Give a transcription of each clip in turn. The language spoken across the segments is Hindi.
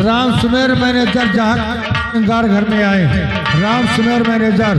राम सुमेर मैनेजर जहांगार घर में आए हैं। राम सुमेर मैनेजर।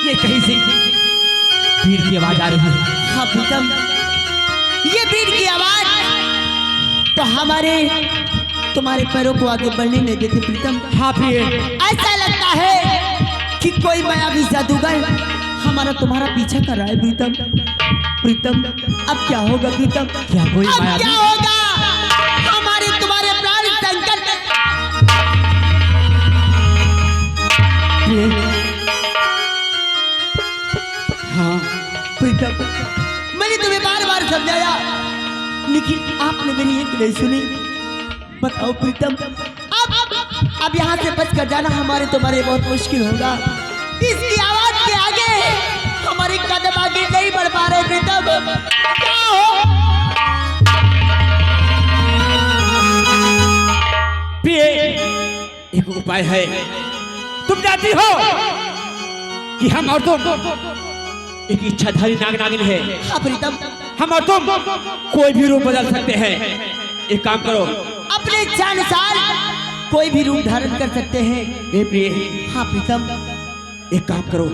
ये कहीं से भीड़ की आवाज आ रही है। हाँ प्रीतम, ये भीड़ की आवाज तो हमारे तुम्हारे पैरों को आगे बढ़ने नहीं देती प्रीतम। हाँ प्रिय, ऐसा लगता है कि कोई मायावी जादूगर हमारा तुम्हारा पीछा कर रहा है प्रीतम। प्रीतम अब क्या होगा प्रीतम? क्या कोई अब क्या होगा? हमारे तुम्हारे प्राण संकट। हाँ प्रीतम, मैंने तुम्हें बार बार समझाया लेकिन आपने मेरी एक नहीं सुनी। बताओ प्रीतम, अब यहाँ से बच कर जाना हमारे तुम्हारे बहुत मुश्किल होगा। इसकी आवाज के आगे हमारे कदम आगे नहीं बढ़ पा रहे प्रीतम। क्या हो? प्रिय, एक उपाय है। तुम जानती हो कि हम और तुम एक इच्छाधारी नाग नागिन है। हाँ प्रीतम, हम और तुम कोई भी रूप बदल सकते हैं। एक काम करो, अपने इच्छा अनुसार कोई भी रूप धारण कर सकते हैं। ए प्रिय, हाँ प्रीतम, एक काम करो,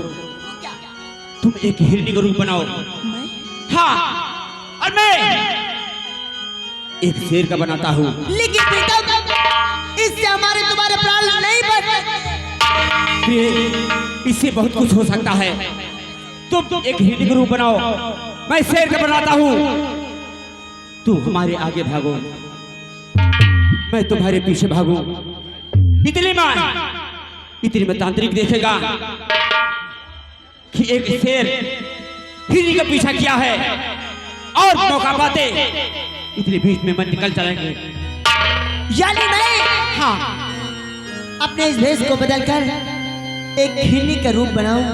तुम एक हिरनी का रूप बनाओ। मैं? हाँ, और मैं एक शेर का बनाता हूँ। लेकिन प्रीतम, इससे हमारे तुम्हारे प्राण नहीं बच सकते। प्रिय, इससे बहुत कुछ हो सकता है। तुम एक हिरनी का रूप बनाओ, मैं शेर का बनाता हूँ। तू हमारे आगे भागो, मैं तुम्हारे पीछे भागू। इतनी में तांत्रिक देखेगा कि एक शेर हिरनी का पीछा किया है और मौका पाते इतने बीच में मन निकल चलेंगे। यानी मैं हाँ, अपने इस भेष को बदलकर एक हिरनी का रूप बनाऊं।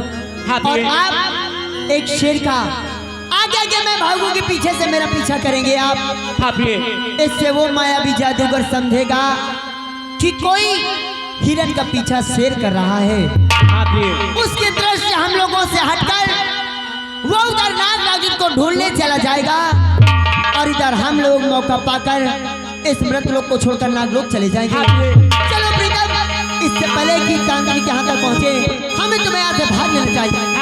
हाँ, और आप एक शेर का। आगे आगे मैं भागूंगी, पीछे से मेरा पीछा करेंगे आप। हाँ प्रिय, इससे वो मायावी जादूगर समझेगा कि कोई हिरन का पीछा शेर कर रहा है। हाँ प्रिय, उसके दृश्य हम लोगों से हटकर वो उधर नाग नागिन को ढूंढने चला जाएगा और इधर हम लोग मौका पाकर इस मृत लोग को छोड़कर नागलोक चले जाएंगे। चलो प्रीतम, इससे पहले कि तांत्रिक यहाँ तक पहुँचे हमें तुम्हें यहाँ से भाग लेना चाहिए।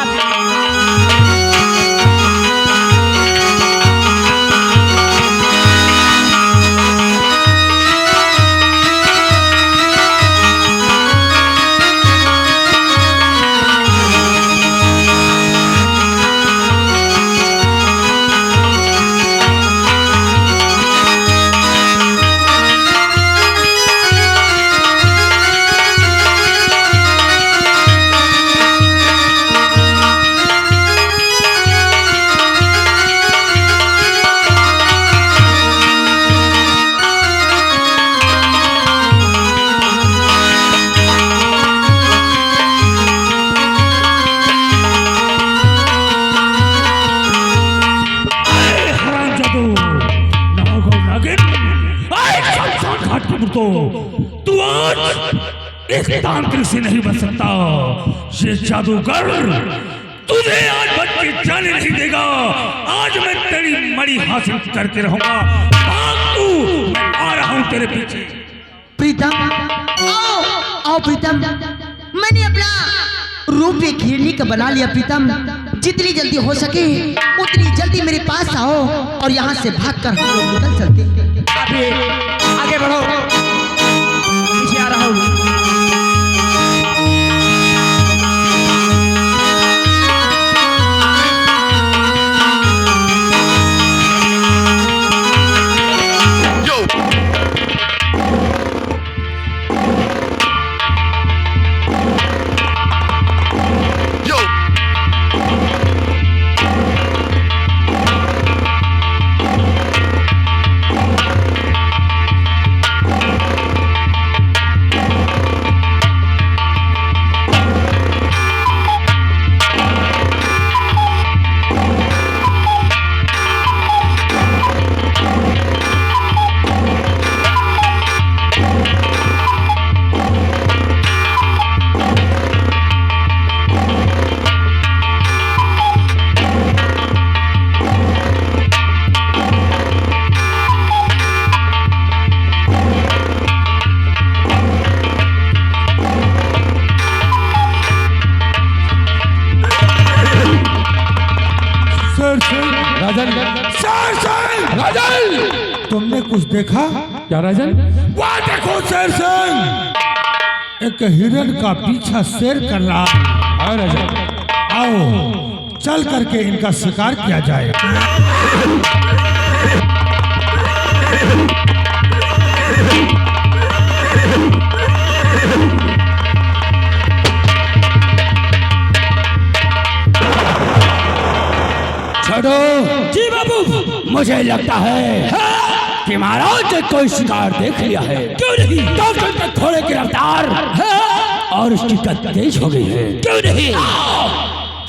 को तू आज इस तांत्रिक से नहीं बच सकता। ये जादूगर तुझे आज बच के जाने नहीं देगा। आज मैं तेरी मणि हासिल करके रहूंगा। भाग तू, मैं आ रहा हूं तेरे पीछे। प्रीतम आओ आओ प्रीतम, मैंने अपना रूप एक हिरनी का बना लिया प्रीतम। जितनी जल्दी हो सके उतनी जल्दी मेरे पास आओ और यहाँ से भागकर हम लोग निकल चलते हैं। आगे बढ़ो, पीछे आ रहा हूँ। राजन, तुमने कुछ देखा? क्या राजन? वहाँ देखो शेर सिंह, एक हिरण का पीछा शेर कर रहा है। राजन, आओ चल करके इनका शिकार किया जाए। छोड़ो जी बाबू, मुझे लगता है कि महाराज ने कोई शिकार देख लिया है। क्यों नहीं? तो चलते घोड़े की रफ्तार और उसकी कद तेज हो गई है। क्यों नहीं?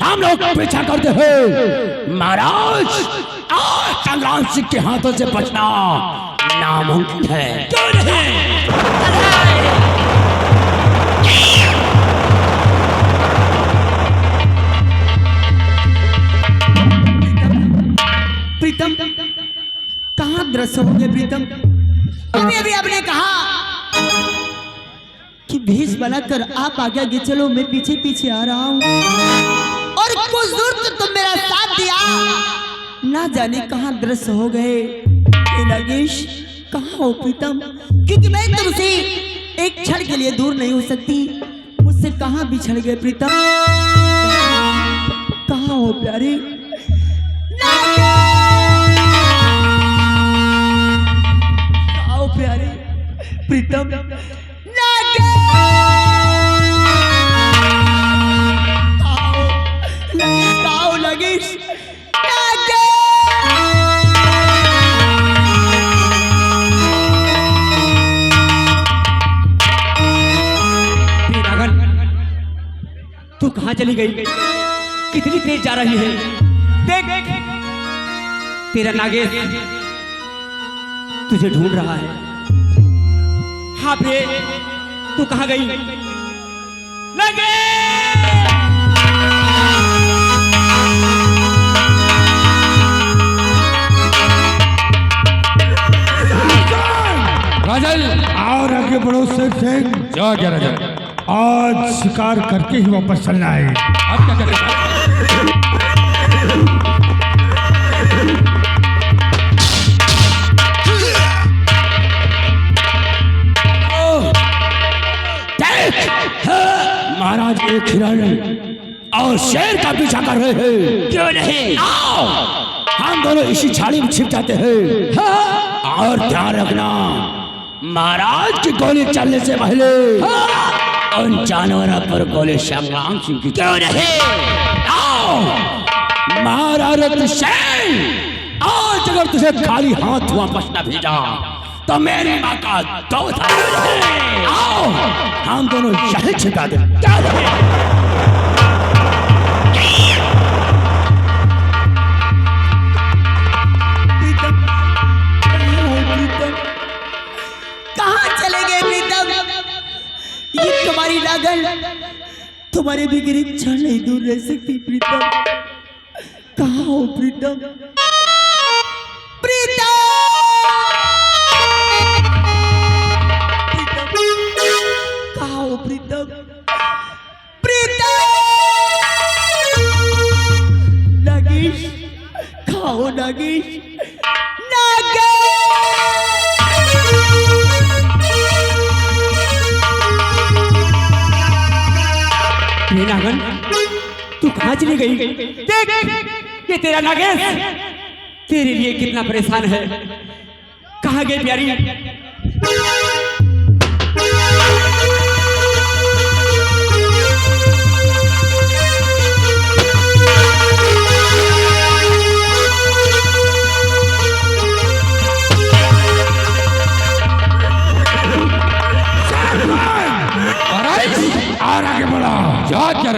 हम लोग पीछा करते हैं। महाराज, संग्राम सिंह के हाथों से बचना नामुमकिन है। क्यों नहीं? प्रीतम कहाँ दृश्य हो गए प्रीतम? अभी अभी आपने कहा कि भेष बनाकर आप आगे आगे चलो, मैं पीछे पीछे आ रहा हूँ और कुछ दूर तो तुम मेरा साथ दिया, ना जाने कहाँ दृश्य हो गए। नागेश कहाँ हो प्रीतम? क्योंकि मैं तुमसे एक क्षण के लिए दूर नहीं हो सकती। मुझसे कहाँ बिछड़ गए प्रीतम? कहाँ हो प्यारे? आओ प्यारे प्रीतम, आओ नागेश, तू कहाँ चली गई? कितनी तेज जा रही है? देख, तेरा नागेश तुझे ढूंढ रहा है। हाँ बे, तू कहाँ गई? नागेश! राजन, और आगे बढ़ो शेर सिंह। क्या राजन? आज शिकार करके ही वापस चलना है। अब क्या करेगा? महाराज एक हिरण और शेर का पीछा कर रहे हैं। क्यों नहीं? आओ, हम दोनों इसी झाड़ी में छिप जाते हैं। और ध्यान रखना, महाराज की गोली चलने से पहले उन जानवरों पर गोली संग्राम सिंह की। क्यों नहीं? आओ महाराज शेर, आज अगर तुझे खाली हाथ वापस न भेजा तो मेरी माँ का दो था। आओ हम दोनों यही छिपा दे। कहाँ चले तुम्हारे बगैर एक क्षण नहीं दूर रह सकती प्रीतम। कहाँ हो प्रीतम? प्रीतम! कहाँ हो प्रीतम? प्रीतम! नागेश, कहाँ हो नागेश? नागन, तू कहाँ चली गई? देख, ये तेरा नागेश तेरे लिए कितना परेशान है। कहाँ गई प्यारी? और आगे बढ़ा जा क्या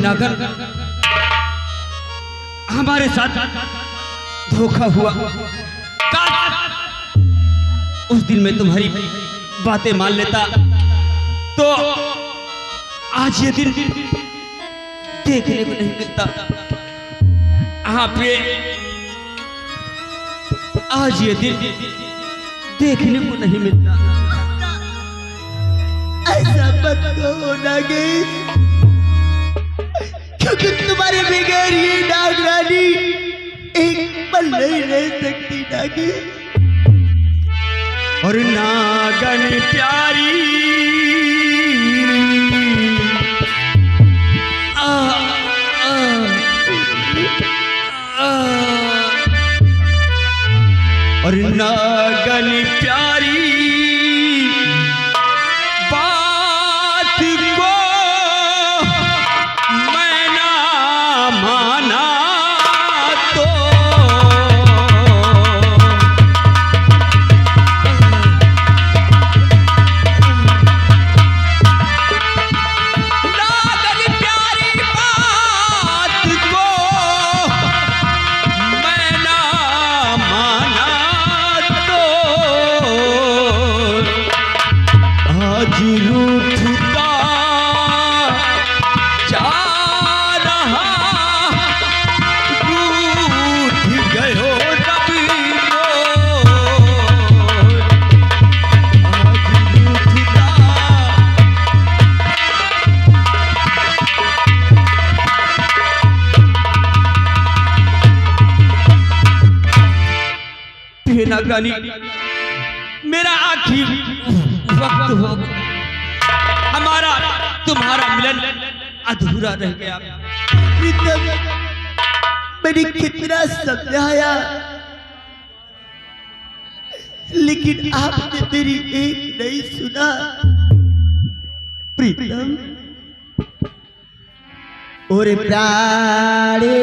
नागन, हमारे साथ धोखा हुआ। उस दिन मैं तुम्हारी बातें मान लेता तो आज ये दिन देखने को नहीं मिलता। आप ये आज ये दिन देखने को नहीं मिलता। ऐसा मत कहो नागेश, क्योंकि तुम्हारे बगैर ये नागरानी एक पल नहीं रह सकती नागेश। और नागन प्यारी और नागन प्यारी बात को मैं ना माना तो नागन प्यारी बात को मैं ना माना तो आज रूठता जा रहा, रूठ गयो रवि आज रूठता। नागानी, मेरा आखिर वक्त हो, हमारा तुम्हारा मिलन अधूरा रह गया। प्रीतम, मैंने कितना समझाया लेकिन आपने मेरी एक नहीं सुना। प्रीतम, और प्राणे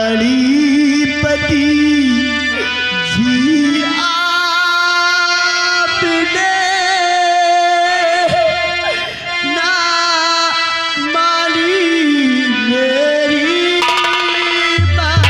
प्राणीपति जी आपने ना मानी मेरी बात।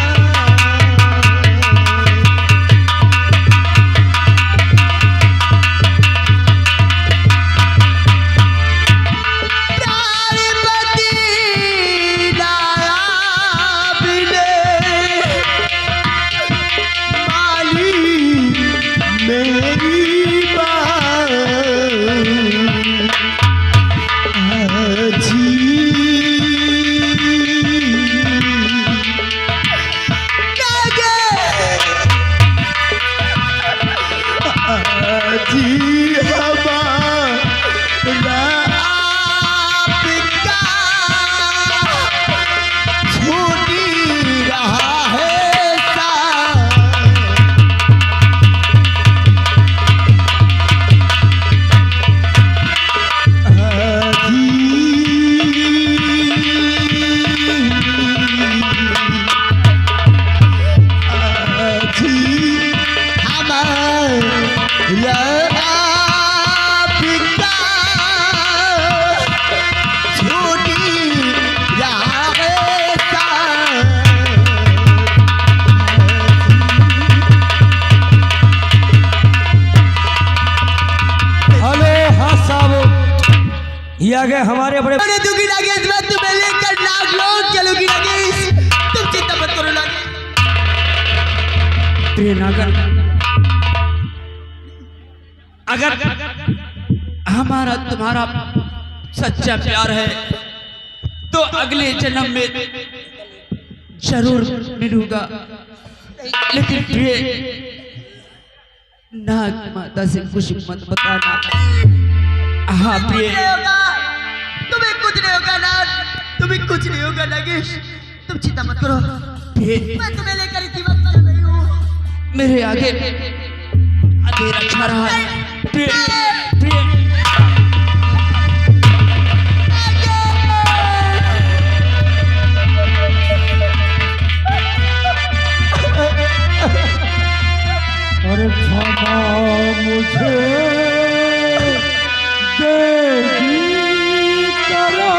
हमारे बड़े अरे दुखी नागेश, मैं तुम्हें लेकर नागलोक चलूंगी नागेश, तुम चिंता मत करो नागेश। प्रिय नागर, अगर हमारा तुम्हारा सच्चा प्यार है तो अगले जन्म में जरूर मिलूंगा। लेकिन प्रिय नाग माता से कुछ मत बताना। हाँ प्रिय, तुम्हें कुछ नहीं होगा नाग, तुम्हें कुछ नहीं होगा नागेश, तुम चिंता मत करो। प्रिय, मैं तुम्हें लेकर इसी वक्त चल रही हूँ। मेरे आगे अंधेरा छा रहा है। प्रिय, प्रिय, अरे क्षमा मुझे देगी करा,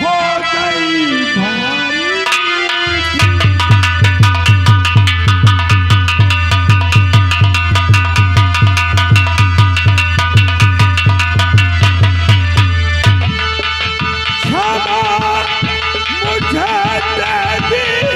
हो गई भारी। क्षमा मुझे देगी करा,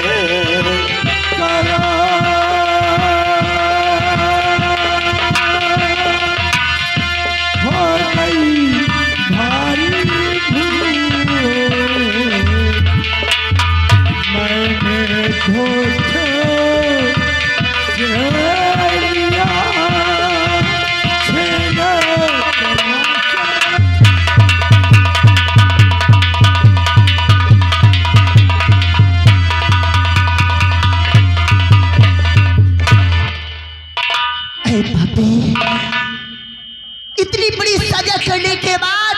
इतनी बड़ी सजा करने के बाद,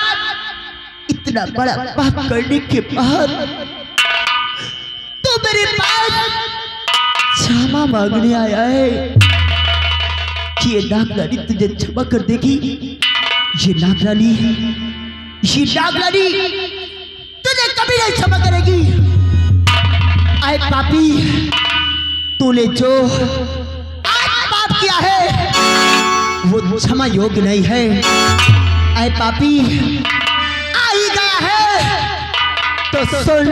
इतना बड़ा पाप करने के बाद तो मेरे पास क्षमा मांगने आया है कि ये नागरानी तुझे क्षमा कर देगी। ये नागरानी तुझे कभी नहीं क्षमा करेगी। आए पापी, तूने जो आज पाप किया है वो क्षमा योग्य नहीं है। आए पापी, आ ही गया है तो सुन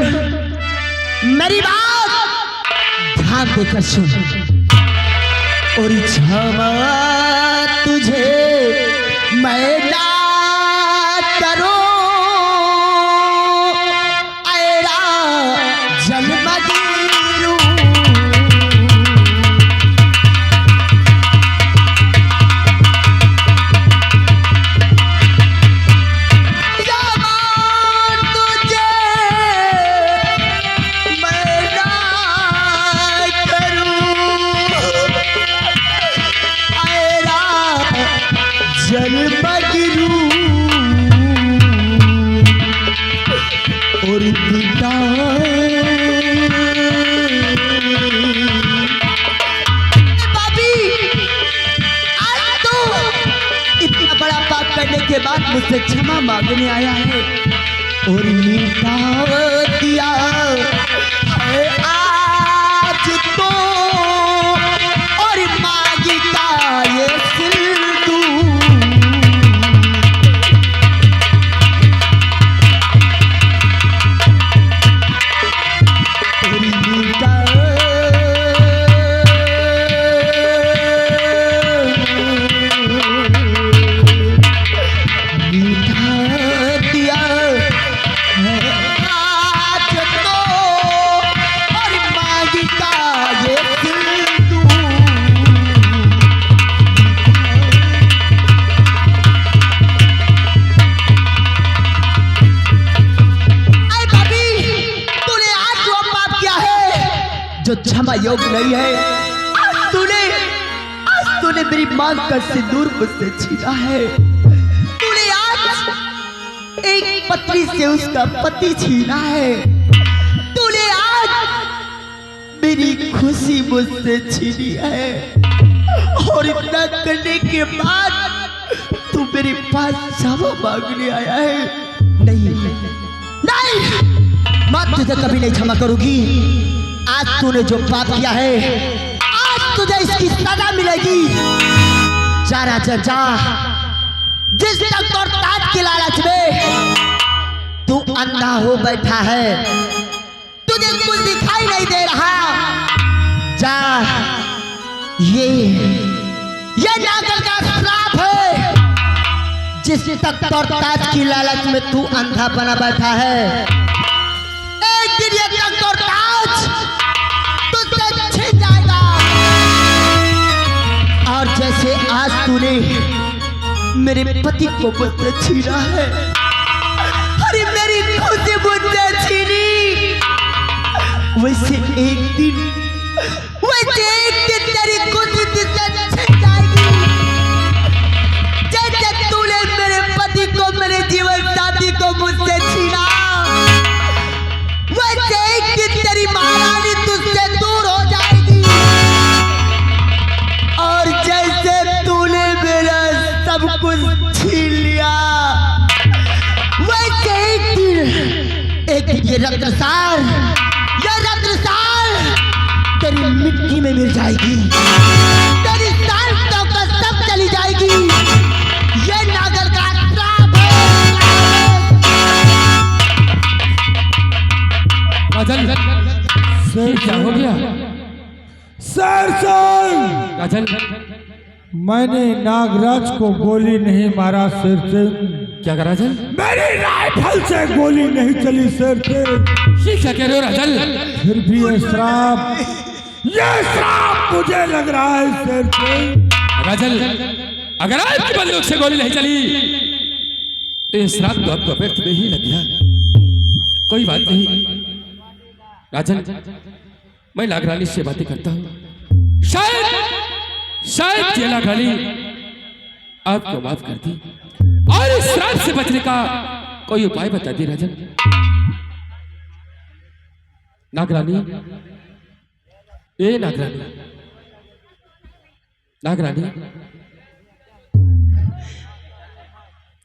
मेरी बात, ध्यान देकर सुन। और क्षमा तुझे मैं ना करूं, आएरा जन्म गिरूं। और पिता पापी, आज तो इतना बड़ा पाप करने के बाद मुझसे क्षमा मांगने आया है और मिटा दिया है आज तो, और मांगी का ये सिंदूर। क्षमा योग्य नहीं है। आज तूने मेरी मांग का सिंदूर मुझसे छीना है। तूने आज एक पत्नी से उसका पति छीना है। तूने आज मेरी खुशी मुझसे छीनी है। और इतना करने के बाद तू मेरे पास क्षमा मांगने आया है। नहीं, मैं तुझे कभी नहीं क्षमा करूंगी। आज तूने जो पाप किया है, आज तुझे इसकी सजा मिलेगी। जा राजा जा, जिस तख्त और ताज के लालच में तू अंधा हो बैठा है, तुझे कुछ दिखाई नहीं दे रहा। जा, ये नागल का श्राप है। जिस तख्त और ताज की लालच में तू अंधा बना बैठा है, एक दिन ये तख्त और ताज तुझसे छिन जाएगा। और जैसे आज तूने मेरे पति को मुझसे छीना है, अरे मेरी खुशी मुझसे छीनी, वैसे एक दिन तेरी खुशी तुझसे छिन जाएगी। जैसे तूने मेरे पति को, मेरे जीवन साथी को मुझसे छीना, वैसे एक दिन तेरी महारानी तुझसे दूर हो जाएगी। और जैसे तूने मेरा सब कुछ छीन लिया, वैसे एक दिन ये रत्नसार तेरी मिट्टी में मिल जाएगी, तेरी सांसों का सब चली जाएगी। ये नागल का श्राप है। काजल, शेर क्या हो गया? शेरसिंह, काजल, मैंने नागराज को गोली नहीं मारा शेरसिंह। क्या करा राजन? मेरी राइफल से गोली नहीं चली शेरसिंह। ये क्या कह रहे हो राजन? फिर भी ये श्राप मुझे लग रहा है शेरसिंह। राजन, अगर आपकी बंदूक से गोली नहीं चली तो ये श्राप तो आपको व्यर्थ में ही लग गया। कोई बात नहीं राजन, मैं नागरानी से बातें करता हूँ। शायद ये नागरानी आपको माफ कर दी और इस श्राप से बचने का कोई उपाय बता दी। राजन, नागरानी, ए नागरानी, नागरानी,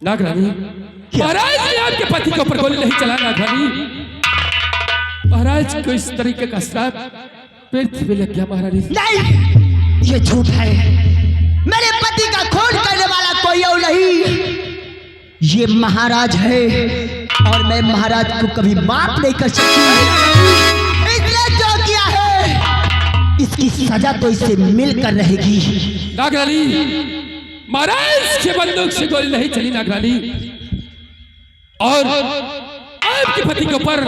नागरानी, महाराज ने आपके पति के ऊपर गोली नहीं चला। नागरानी, महाराज को इस तरीके का श्राप व्यर्थ में लग गया। महारानी, नहीं, ये झूठ है। मेरे पति का खून करने वाला कोई और नहीं, ये महाराज है। और मैं महाराज को कभी माफ नहीं कर सकती। इसने जो किया है, इसकी सजा तो इसे मिलकर रहेगी। नागरानी, महाराज के बंदूक से गोली नहीं चली नागरानी, और आपके पति के ऊपर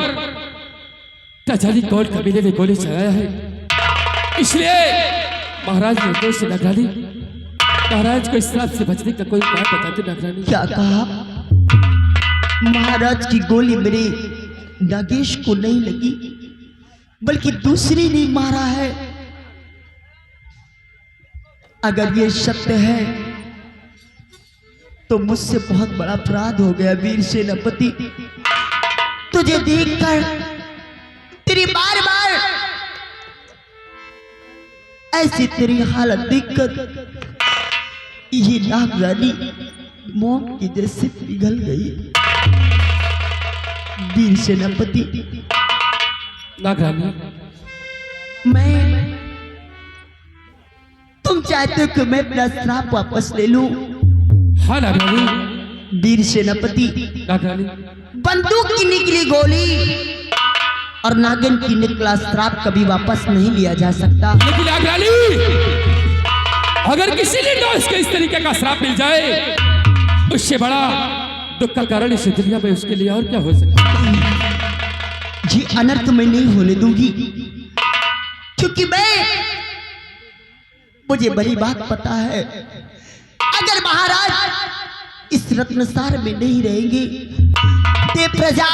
तजाली कोर्ट कबीले ने गोली चलाया है, इसलिए महाराज ने दोष से नागरानी, महाराज को इस श्राप से बचने का कोई उपाय बताते नागरानी। क्या कहा? महाराज की गोली मेरे नागेश को नहीं लगी, बल्कि दूसरी ने मारा है। अगर ये सत्य है तो मुझसे बहुत बड़ा अपराध हो गया वीर सेनापति। तुझे देखकर, तेरी बार बार ऐसी तेरी हालत देखकर ये नागरानी मोम की जैसे पिघल गई। वीर सेनापति, नागरानी, तुम चाहते हो कि मैं अपना श्राप वापस ले लूं? हाँ नागरानी। वीर सेनापति, नागरानी, बंदूक की निकली गोली और नागिन की निकला श्राप कभी वापस नहीं लिया जा सकता। लेकिन नागरानी, अगर किसी ने दोस्त को इस तरीके का श्राप मिल जाए, उससे बड़ा दुख का कारण इस दुनिया में उसके लिए और क्या हो सकता है? ये अनर्थ मैं नहीं होने दूंगी, क्योंकि मुझे बड़ी बात पता है। अगर महाराज इस रत्नसार में नहीं रहेंगे तो प्रजा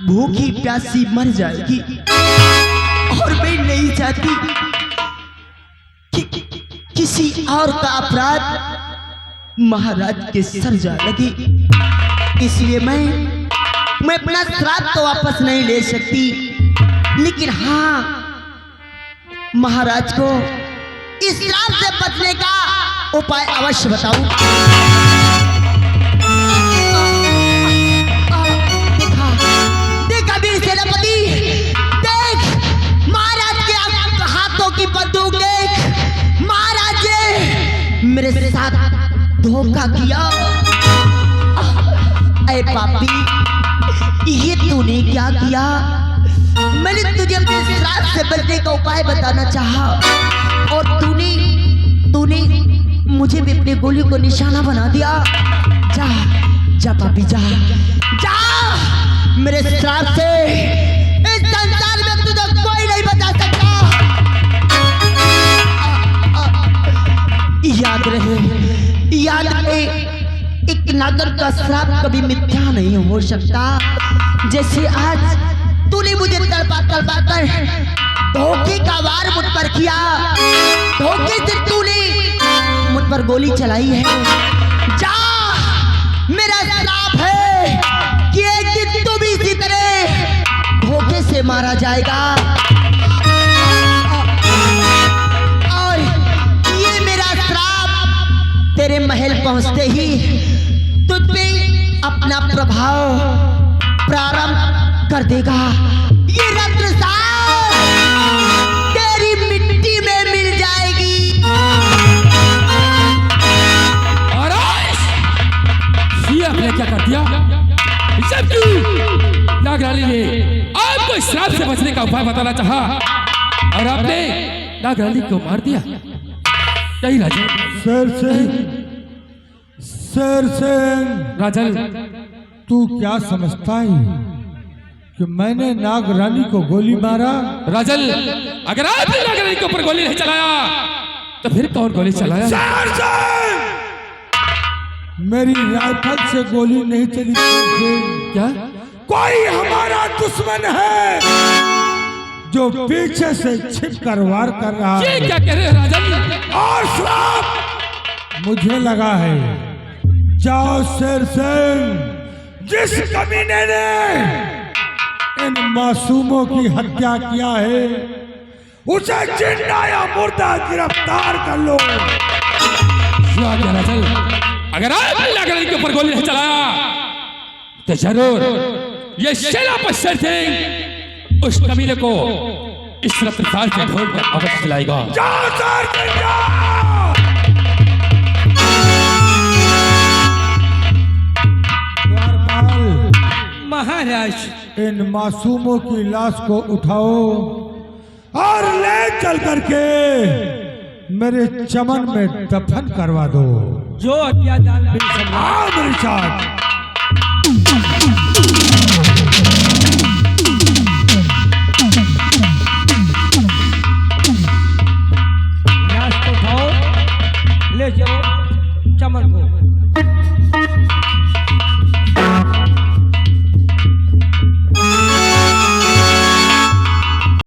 भूखी प्यासी मर जाएगी। और मैं नहीं चाहती कि किसी और का अपराध महाराज के सर जा लगे। इसलिए मैं अपना श्राप तो वापस नहीं ले सकती, लेकिन हाँ, महाराज को इस श्राप से बचने का उपाय अवश्य बताऊं। देखा वीर सेनापति, देख महाराज के हाथों की बंदूक देख। महाराज ने मेरे साथ धोखा किया। अरे पापी, ये तूने क्या किया? मैंने तुझे अपने श्राप से बचने का उपाय बताना चाहा और तूने मुझे भी अपनी गोली को निशाना बना दिया। जा जा पापी, जा जा, मेरे श्राप से इस संसार में तुझे कोई नहीं बचा सकता। याद रहे, एक नागर का श्राप कभी मिथ्या नहीं हो सकता। जैसे आज तूने मुझे तड़पा कर धोखे का वार मुझ पर किया, धोखे से तूने मुझ पर गोली चलाई है। जा, मेरा श्राप है कि एक दिन तू भी इसी तरह धोखे से मारा जाएगा। और ये मेरा श्राप तेरे महल पहुंचते ही तुझ पे अपना प्रभाव प्रारंभ कर देगा। ये रत्नसार तेरी मिट्टी में मिल जाएगी। और ये आपने क्या कर दिया? सब क्यों? नागरानी ने आपको इस श्राप से बचने का उपाय बताना चाहा और आपने नागरानी को मार दिया। यही राजन। शेर सिंह, राजन, तू क्या समझता है कि मैंने नागरानी को गोली मारा? राजन, अगर आपने नागरानी के ऊपर गोली नहीं चलाया तो फिर कौन गोली चलाया? शेर सिंह, मेरी राइफल से गोली नहीं चली। क्या कोई हमारा दुश्मन है जो पीछे से छिप कर वार कर रहा ये है? क्या कह रहे हो राजन? और श्राप मुझे लगा है। जाओ शेर सिंह, जिस कमीने ने इन मासूमों की हत्या किया है उसे जिंदा या मुर्दा गिरफ्तार कर लो। राजन, अगर आपने नागरानी के ऊपर गोली नहीं चलाया तो जरूर ये सेनापति शेर सिंह उस कमीने को इस रत्नसार के ढोल पर अवश्य खिलाएगा। जाओ शेर सिंह, जाओ। महाराज, इन मासूमों की लाश को उठाओ और ले चल करके मेरे चमन में दफन करवा दो। जो अत्याचार आओ मेरे साथ। लाश को उठाओ, ले जाओ चमन को।